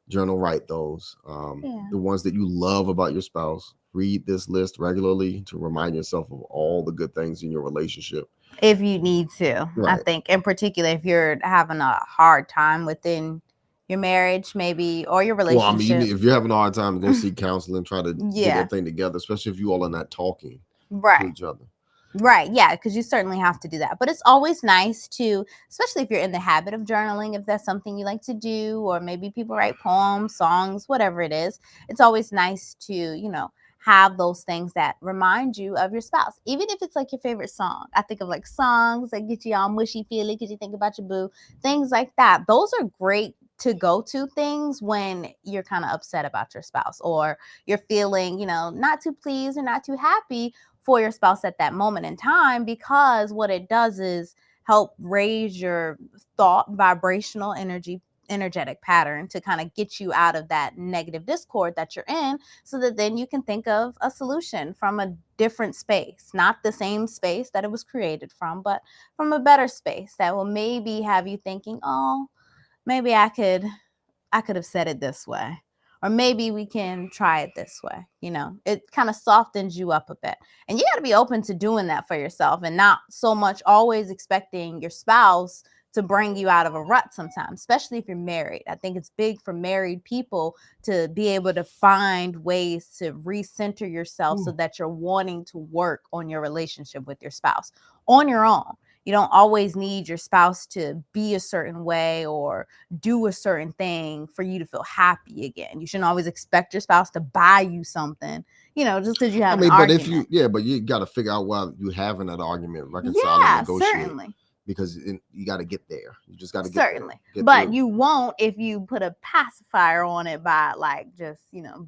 journal, write those. The ones that you love about your spouse. Read this list regularly to remind yourself of all the good things in your relationship. If you need to. Right. I think in particular, if you're having a hard time within your marriage, maybe, or your Well, I relationship. mean, if you're having a hard time, go seek counseling, try to get Yeah. everything together, especially if you all are not talking to Right. each other. Right. Yeah, because you certainly have to do that. But it's always nice to, especially if you're in the habit of journaling, if that's something you like to do, or maybe people write poems, songs, whatever it is. It's always nice to, have those things that remind you of your spouse, even if it's like your favorite song. I think of like songs that get you all mushy feely because you think about your boo, things like that. Those are great to go to things when you're kind of upset about your spouse, or you're feeling, not too pleased or not too happy for your spouse at that moment in time, because what it does is help raise your thought vibrational energetic pattern to kind of get you out of that negative discord that you're in, so that then you can think of a solution from a different space, not the same space that it was created from, but from a better space that will maybe have you thinking, oh, maybe I could have said it this way, or maybe we can try it this way. It kind of softens you up a bit, and you got to be open to doing that for yourself, and not so much always expecting your spouse to bring you out of a rut sometimes, especially if you're married. I think it's big for married people to be able to find ways to recenter yourself so that you're wanting to work on your relationship with your spouse on your own. You don't always need your spouse to be a certain way or do a certain thing for you to feel happy again. You shouldn't always expect your spouse to buy you something, just because you have an but argument. but you got to figure out why you having that argument, reconcile and negotiate. Certainly. Because you got to get there. You just got to get Certainly. there. But you won't if you put a pacifier on it by like just,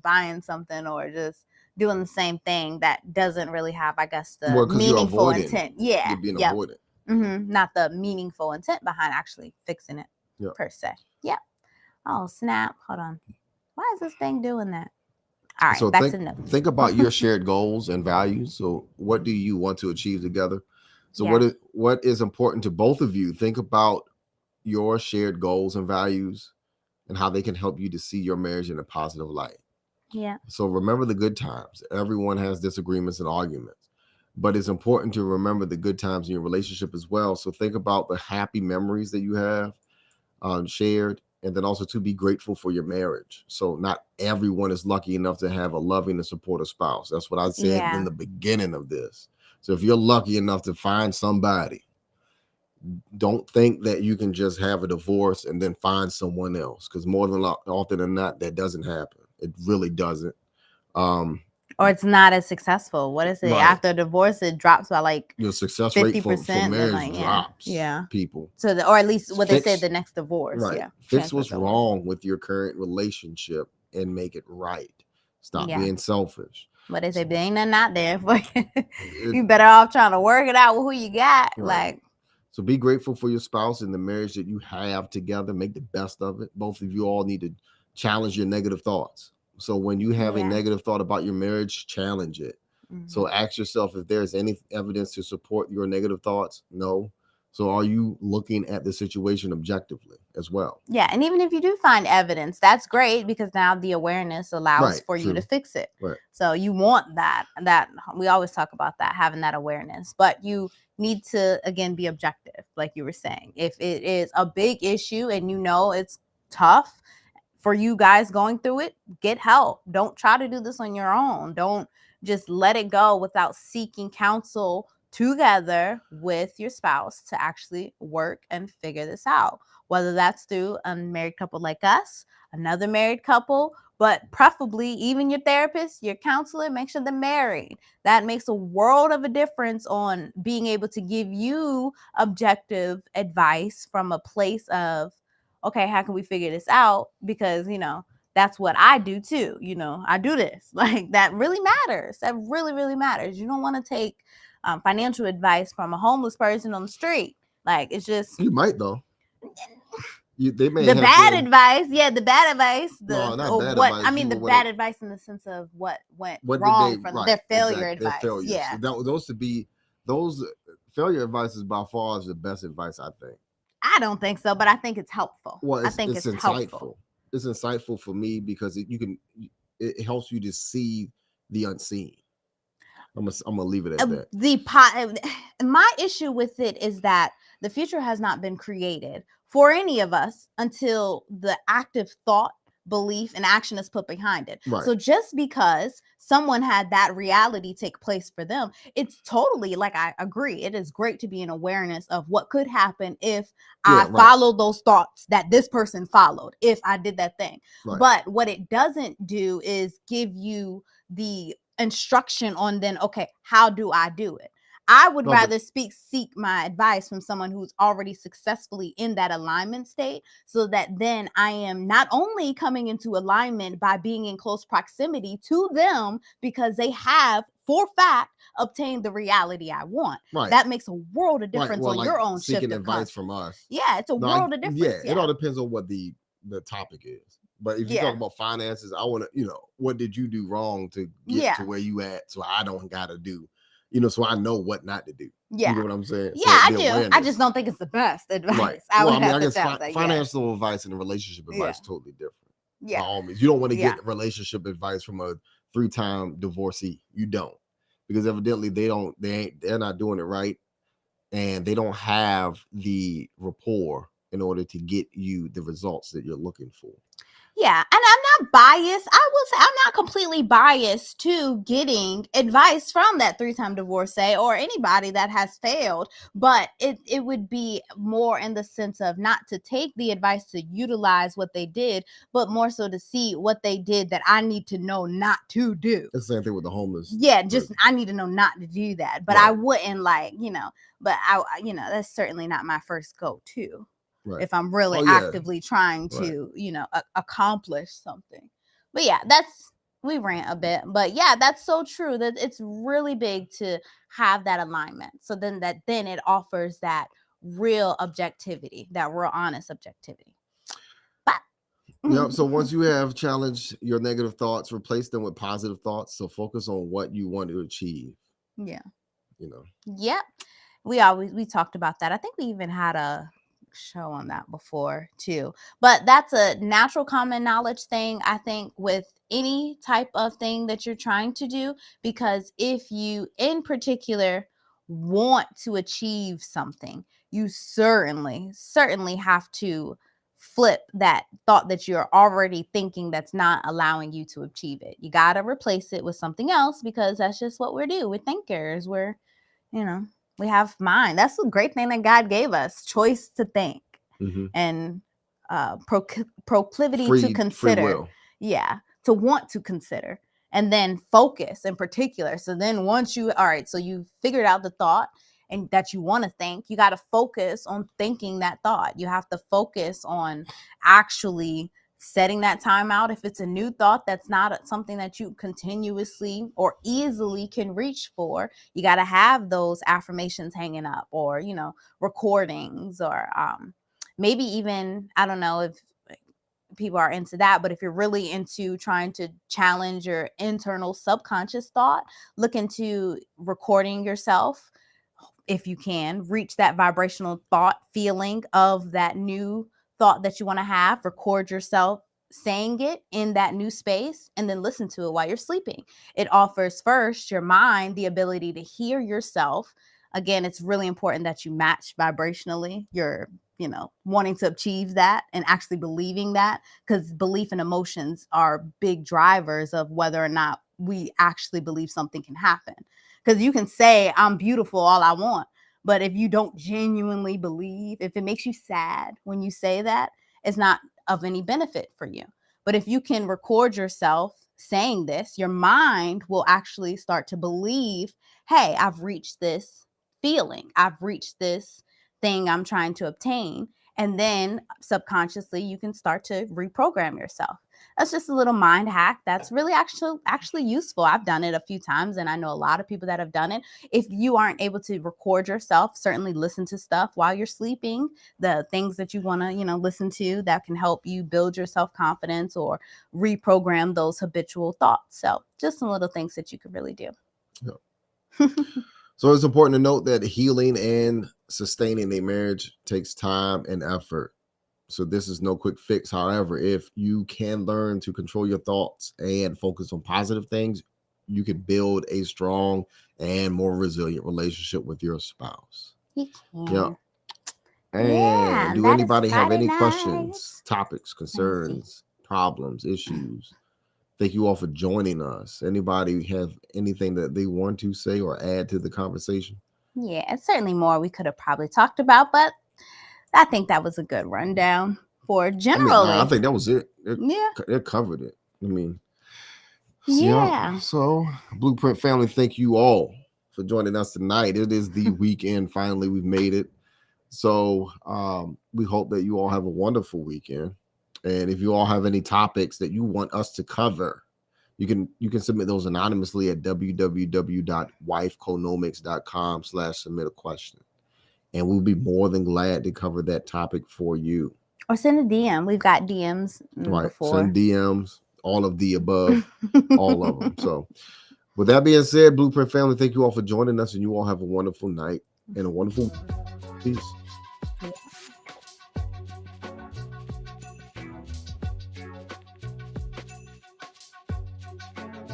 buying something or just doing the same thing that doesn't really have, I guess, the meaningful intent. Yeah. You're being avoidant. Not the meaningful intent behind actually fixing it per se. Yep. Oh, snap. Hold on. Why is this thing doing that? All right, So back think to notes. think about your shared goals and values. So what do you want to achieve together? So Yeah, what is important to both of you? Think about your shared goals and values and how they can help you to see your marriage in a positive light. yeah, So remember the good times. Everyone has disagreements and arguments, but it's important to remember the good times in your relationship as well. So think about the happy memories that you have shared, and then also to be grateful for your marriage. So not everyone is lucky enough to have a loving and supportive spouse. That's what I said in yeah. the beginning of this. So if you're lucky enough to find somebody, don't think that you can just have a divorce and then find someone else, because more than often than not, that doesn't happen. It really doesn't. Um, Or it's not as successful. What is it? right. After divorce, it drops by like Your success rate for 50%. Then marriage like, yeah, drops. yeah. People So or at least what they said fix the next divorce. right. Yeah, Fix chances what's go up. wrong with your current relationship and make it right. Stop Yeah. being selfish. But they say So, there ain't nothing out there for you. it, You better off trying to work it out with who you got. right. Like, So be grateful for your spouse and the marriage that you have together. Make the best of it. Both of you all need to challenge your negative thoughts. So when you have a yeah. negative thought about your marriage, challenge it. So Mhm. ask yourself if there's any evidence to support your negative thoughts. No. So are you looking at the situation objectively as well? Yeah, and even if you do find evidence, that's great because now the awareness allows Right. for you to True. fix it. Right. So you want that we always talk about that, having that awareness, but you need to again be objective, like you were saying. If it is a big issue and you know it's tough for you guys going through it, get help. Don't try to do this on your own. Don't just let it go without seeking counsel together with your spouse to actually work and figure this out. Whether that's through a married couple like us, another married couple, but preferably even your therapist, your counselor, make sure they're married. That makes a world of a difference on being able to give you objective advice from a place of, okay, how can we figure this out? Because, that's what I do too. I do this. Like, that really matters. That really, really matters. You don't want to take financial advice from a homeless person on the street. Like, it's just You might though. They may the have bad to. advice. Yeah, the bad advice. No, not Or bad what I advice. You mean, the would want to. bad advice in the sense of what went What did they? wrong from Right. their failure Exactly. Their advice. failures. Yeah, Those to be those failure advice is by far is the best advice, I think. I don't think so, but I think it's helpful. Well, I it's think it's it's helpful. insightful. It's insightful for me because it helps you to see the unseen. I'm gonna leave it at that. My issue with it is that the future has not been created for any of us until the active thought, belief, and action is put behind it. Right. So just because someone had that reality take place for them, it's totally, like, I agree, it is great to be in awareness of what could happen if I Right. followed those thoughts that this person followed, if I did that thing. Right. But what it doesn't do is give you the instruction on, then, okay, how do I do it? I would No, but rather seek my advice from someone who's already successfully in that alignment state, so that then I am not only coming into alignment by being in close proximity to them because they have for fact obtained the reality I want. right. That makes a world of Right. difference Well, on like your own shift seeking of advice from consciousness. us. Yeah, it's a No, world of difference. it all depends on what the topic is. But if you Yeah. talk about finances, I want to, what did you do wrong to get Yeah. to where you at? So I don't got to do, so I know what not to do. Yeah. You know what I'm saying? Yeah, So I the do. I awareness. just don't think it's the best advice. Right. I Well, would I mean, have I to guess sound like, financial advice and relationship advice Yeah. is totally different. By Yeah. all means, you don't want to Yeah. get relationship advice from a 3-time divorcee. You don't, because evidently they're not doing it right, and they don't have the rapport in order to get you the results that you're looking for. Yeah, and I'm not biased. I will say I'm not completely biased to getting advice from that 3-time divorcee or anybody that has failed, but it would be more in the sense of not to take the advice to utilize what they did, but more so to see what they did that I need to know not to do. It's the same thing with the homeless. Yeah, just I need to know not to do that, but I wouldn't but that's certainly not my first go-to. Right. If I'm really yeah. actively trying to, accomplish something. But yeah, we rant a bit, but yeah, that's so true that it's really big to have that alignment. So then it offers that real objectivity, that real honest objectivity. But Yep. So once you have challenged your negative thoughts, replace them with positive thoughts. So focus on what you want to achieve. Yeah. You know. Yep. We talked about that. I think we even had a show on that before too. But that's a natural common knowledge thing, I think, with any type of thing that you're trying to do, because if you in particular want to achieve something, you certainly have to flip that thought that you're already thinking that's not allowing you to achieve it. You got to replace it with something else, because that's just what we're thinkers. You know, we have mind. That's the great thing that God gave us, choice to think and proclivity to Free consider. will. Yeah, to want to consider, and then focus in particular. So then once you, all right, so you figured out the thought and that you want to think, you got to focus on thinking that thought. You have to focus on actually setting that time out. If it's a new thought that's not something that you continuously or easily can reach for, you got to have those affirmations hanging up, or recordings, or maybe even, I don't know if people are into that, but if you're really into trying to challenge your internal subconscious thought, look into recording yourself. If you can reach that vibrational thought feeling of that new thought that you want to have, record yourself saying it in that new space, and then listen to it while you're sleeping. It offers first your mind the ability to hear yourself. Again, it's really important that you match vibrationally your wanting to achieve that and actually believing that, because belief and emotions are big drivers of whether or not we actually believe something can happen. Because you can say I'm beautiful all I want, but if you don't genuinely believe, if it makes you sad when you say that, it's not of any benefit for you. But if you can record yourself saying this, your mind will actually start to believe, hey, I've reached this feeling, I've reached this thing I'm trying to obtain. And then subconsciously you can start to reprogram yourself. That's just a little mind hack that's really actually useful. I've done it a few times, and I know a lot of people that have done it. If you aren't able to record yourself, certainly listen to stuff while you're sleeping, the things that you want to listen to that can help you build your self-confidence or reprogram those habitual thoughts. So just some little things that you could really do. Yeah. So it's important to note that healing and sustaining a marriage takes time and effort. So this is no quick fix. However, if you can learn to control your thoughts and focus on positive things, you can build a strong and more resilient relationship with your spouse. You can. Yeah. And Yeah, do that is anybody have Friday any night. questions, topics, concerns, problems, issues? Thank you all for joining us. Anybody have anything that they want to say or add to the conversation? Yeah, it's certainly more we could have probably talked about, but I think that was a good rundown for generally. I think that was it. Yeah. It covered it. I mean, Yeah. So, Blueprint family, thank you all for joining us tonight. It is the weekend. Finally, we've made it. So, we hope that you all have a wonderful weekend. And if you all have any topics that you want us to cover, you can submit those anonymously at www.wifeconomics.com/submit a question. And we'll be more than glad to cover that topic for you. Or send a DM. We've got DMs before. Send DMs, all of the above, all of them. So with that being said, Blueprint family, thank you all for joining us, and you all have a wonderful night and a wonderful peace.